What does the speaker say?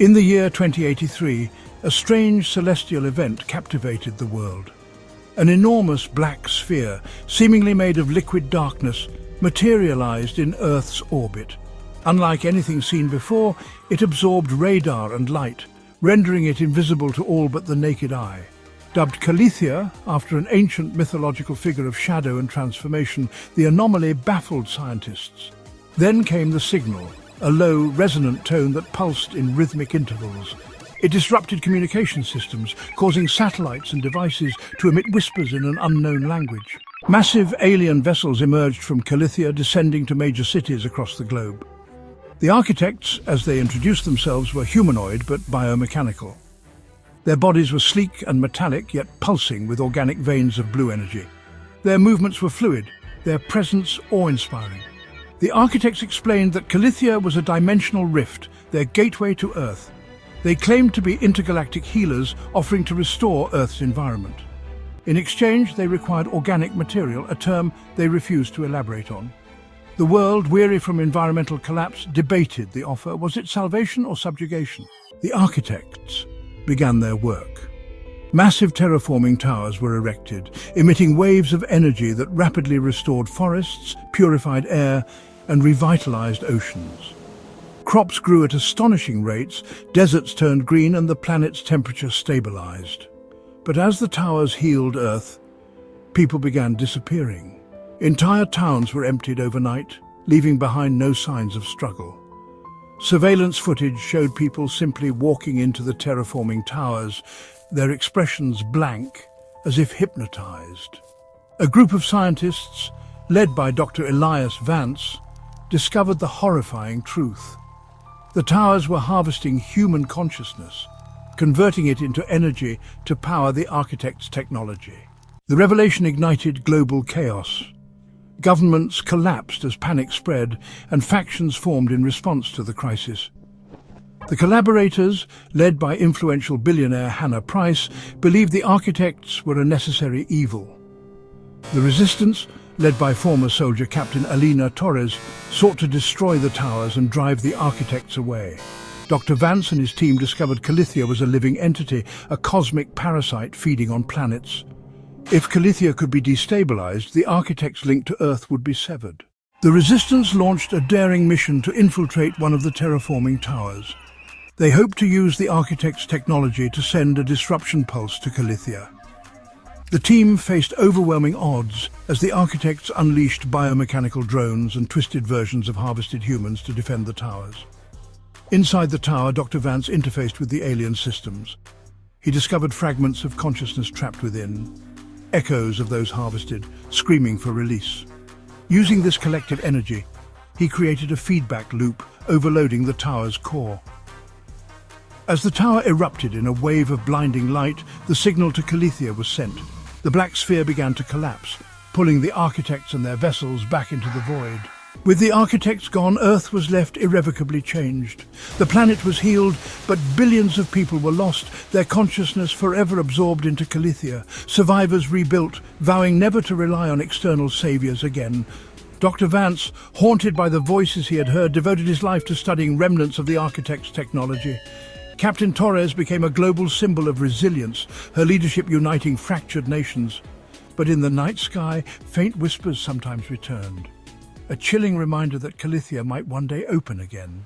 In the year 2083, a strange celestial event captivated the world. An enormous black sphere, seemingly made of liquid darkness, materialized in Earth's orbit. Unlike anything seen before, it absorbed radar and light, rendering it invisible to all but the naked eye. Dubbed Kalythia, after an ancient mythological figure of shadow and transformation, the anomaly baffled scientists. Then came the signal, a low, resonant tone that pulsed in rhythmic intervals. It disrupted communication systems, causing satellites and devices to emit whispers in an unknown language. Massive alien vessels emerged from Kalythia, descending to major cities across the globe. The architects, as they introduced themselves, were humanoid but biomechanical. Their bodies were sleek and metallic, yet pulsing with organic veins of blue energy. Their movements were fluid, their presence awe-inspiring. The architects explained that Kalythia was a dimensional rift, their gateway to Earth. They claimed to be intergalactic healers, offering to restore Earth's environment. In exchange, they required organic material, a term they refused to elaborate on. The world, weary from environmental collapse, debated the offer. Was it salvation or subjugation? The architects began their work. Massive terraforming towers were erected, emitting waves of energy that rapidly restored forests, purified air, and revitalized oceans. Crops grew at astonishing rates, deserts turned green, and the planet's temperature stabilized. But as the towers healed Earth, people began disappearing. Entire towns were emptied overnight, leaving behind no signs of struggle. Surveillance footage showed people simply walking into the terraforming towers, their expressions blank, as if hypnotized. A group of scientists, led by Dr. Elias Vance, discovered the horrifying truth. The towers were harvesting human consciousness, converting it into energy to power the architect's technology. The revelation ignited global chaos. Governments collapsed as panic spread, and factions formed in response to the crisis. The collaborators, led by influential billionaire Hannah Price, believed the architects were a necessary evil. The resistance, led by former soldier Captain Alina Torres, sought to destroy the towers and drive the architects away. Dr. Vance and his team discovered Kalythia was a living entity, a cosmic parasite feeding on planets. If Kalythia could be destabilized, the architect's link to Earth would be severed. The resistance launched a daring mission to infiltrate one of the terraforming towers. They hoped to use the architect's technology to send a disruption pulse to Kalythia. The team faced overwhelming odds as the architects unleashed biomechanical drones and twisted versions of harvested humans to defend the towers. Inside the tower, Dr. Vance interfaced with the alien systems. He discovered fragments of consciousness trapped within, echoes of those harvested, screaming for release. Using this collective energy, he created a feedback loop, overloading the tower's core. As the tower erupted in a wave of blinding light, the signal to Kalythia was sent. The black sphere began to collapse, pulling the architects and their vessels back into the void. With the architects gone, Earth was left irrevocably changed. The planet was healed, but billions of people were lost, their consciousness forever absorbed into Kalythia. Survivors rebuilt, vowing never to rely on external saviors again. Dr. Vance, haunted by the voices he had heard, devoted his life to studying remnants of the architect's technology. Captain Torres became a global symbol of resilience, her leadership uniting fractured nations. But in the night sky, faint whispers sometimes returned, a chilling reminder that Kalythia might one day open again.